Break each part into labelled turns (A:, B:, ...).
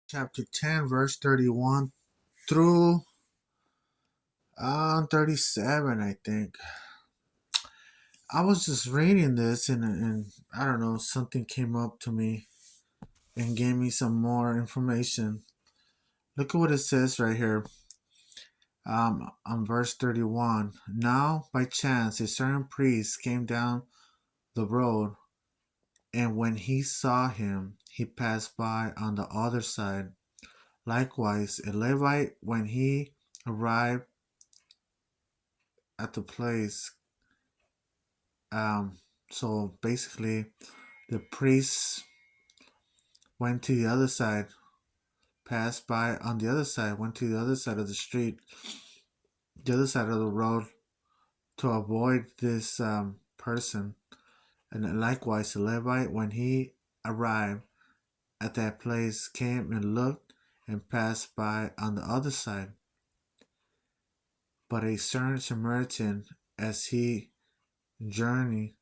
A: chapter 10, verse 31 through 37, I think. I was just reading this and I don't know, something came up to me and gave me some more information. Look at what it says right here on verse 31. Now, by chance, a certain priest came down the road, and when he saw him, he passed by on the other side. Likewise, a Levite, when he arrived at the place, um, so basically, the priest went to the other side, passed by on the other side, went to the other side of the street, the other side of the road to avoid this person. And likewise, the Levite, when he arrived at that place, came and looked and passed by on the other side. But a certain Samaritan, as he journeyed,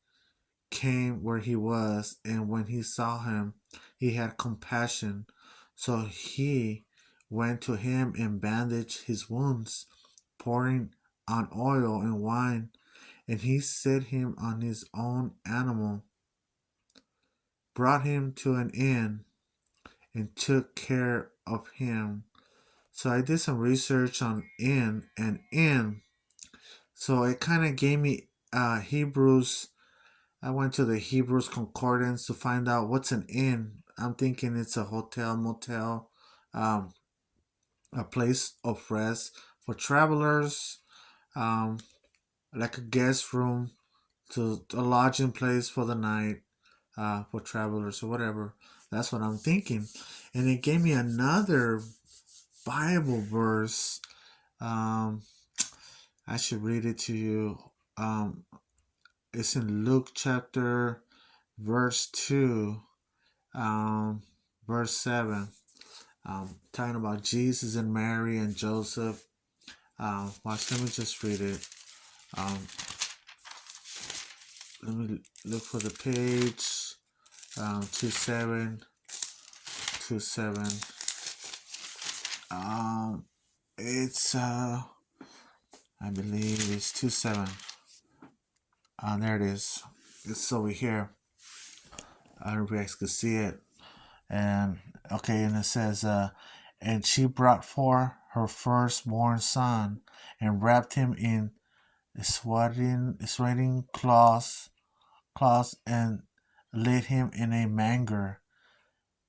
A: came where he was, and when he saw him, he had compassion. So he went to him and bandaged his wounds, pouring on oil and wine, and he set him on his own animal, brought him to an inn, and took care of him. So I did some research on inn and inn. So it kind of gave me Hebrews. I went to the Hebrews Concordance to find out what's an inn. I'm thinking it's a hotel, motel, um, a place of rest for travelers, um, like a guest room, to a lodging place for the night, for travelers or whatever. That's what I'm thinking. And it gave me another Bible verse. Um, I should read it to you. Um, it's in Luke chapter verse 2, um, verse 7. Talking about Jesus and Mary and Joseph. Watch, let me just read it. Um, let me look for the page. 27, 27. It's I believe it's 27. There it is. It's over here. I don't know if you guys can see it. And okay, and it says, and she brought forth her firstborn son, and wrapped him in sweating cloths, and laid him in a manger,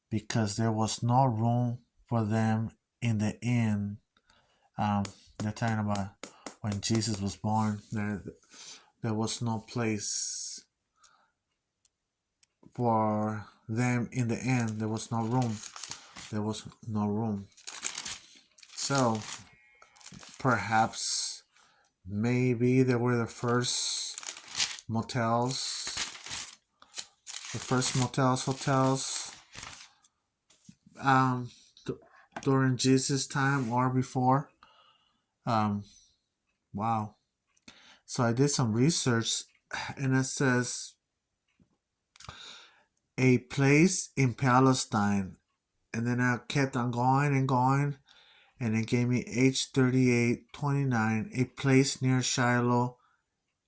A: because there was no room for them in the inn. They're talking about when Jesus was born. There was no place for them in the inn. There was no room. There was no room. So perhaps maybe they were the first hotels, um, during Jesus' time or before. Um, wow. So I did some research, and it says a place in Palestine, and then I kept on going and going, and it gave me H3829, a place near Shiloh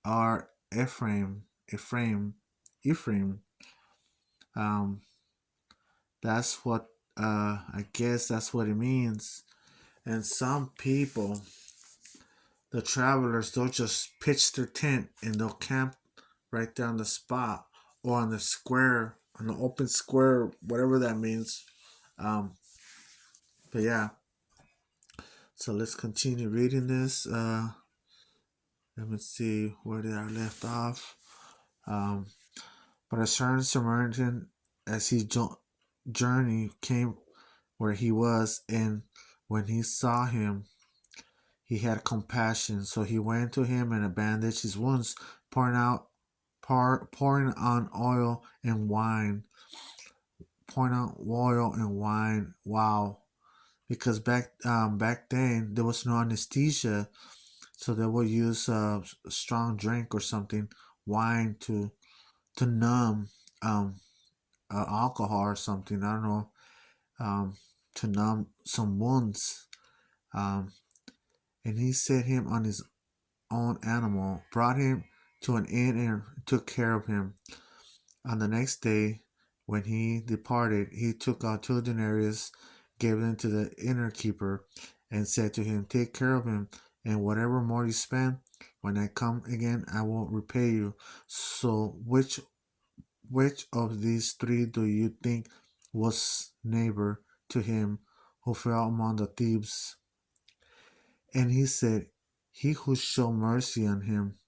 A: or Ephraim. Um, that's what I guess that's what it means. And some people, the travelers, they'll just pitch their tent and they'll camp right there on the spot or on the square, on the open square, whatever that means. Um, but yeah, so let's continue reading this. Let me see where did I left off. Um, but a certain Samaritan, as he journey came where he was, and when he saw him, he had compassion. So he went to him and bandaged his wounds, pouring on oil and wine. Pouring on oil and wine. Wow. Because back then there was no anesthesia, so they would use a strong drink or something, wine to numb alcohol or something. I don't know. Um, to numb some wounds. Um, and he set him on his own animal, brought him to an inn, and took care of him. On the next day, when he departed, he took out 2 denarii, gave them to the innkeeper, and said to him, "Take care of him, and whatever more you spend, when I come again, I will repay you." So, which of these three do you think was neighbor to him who fell among the thieves? And he said, "He who showed mercy on him."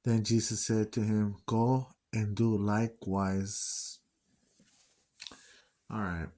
A: Then Jesus said to him, "Go and do likewise." All right.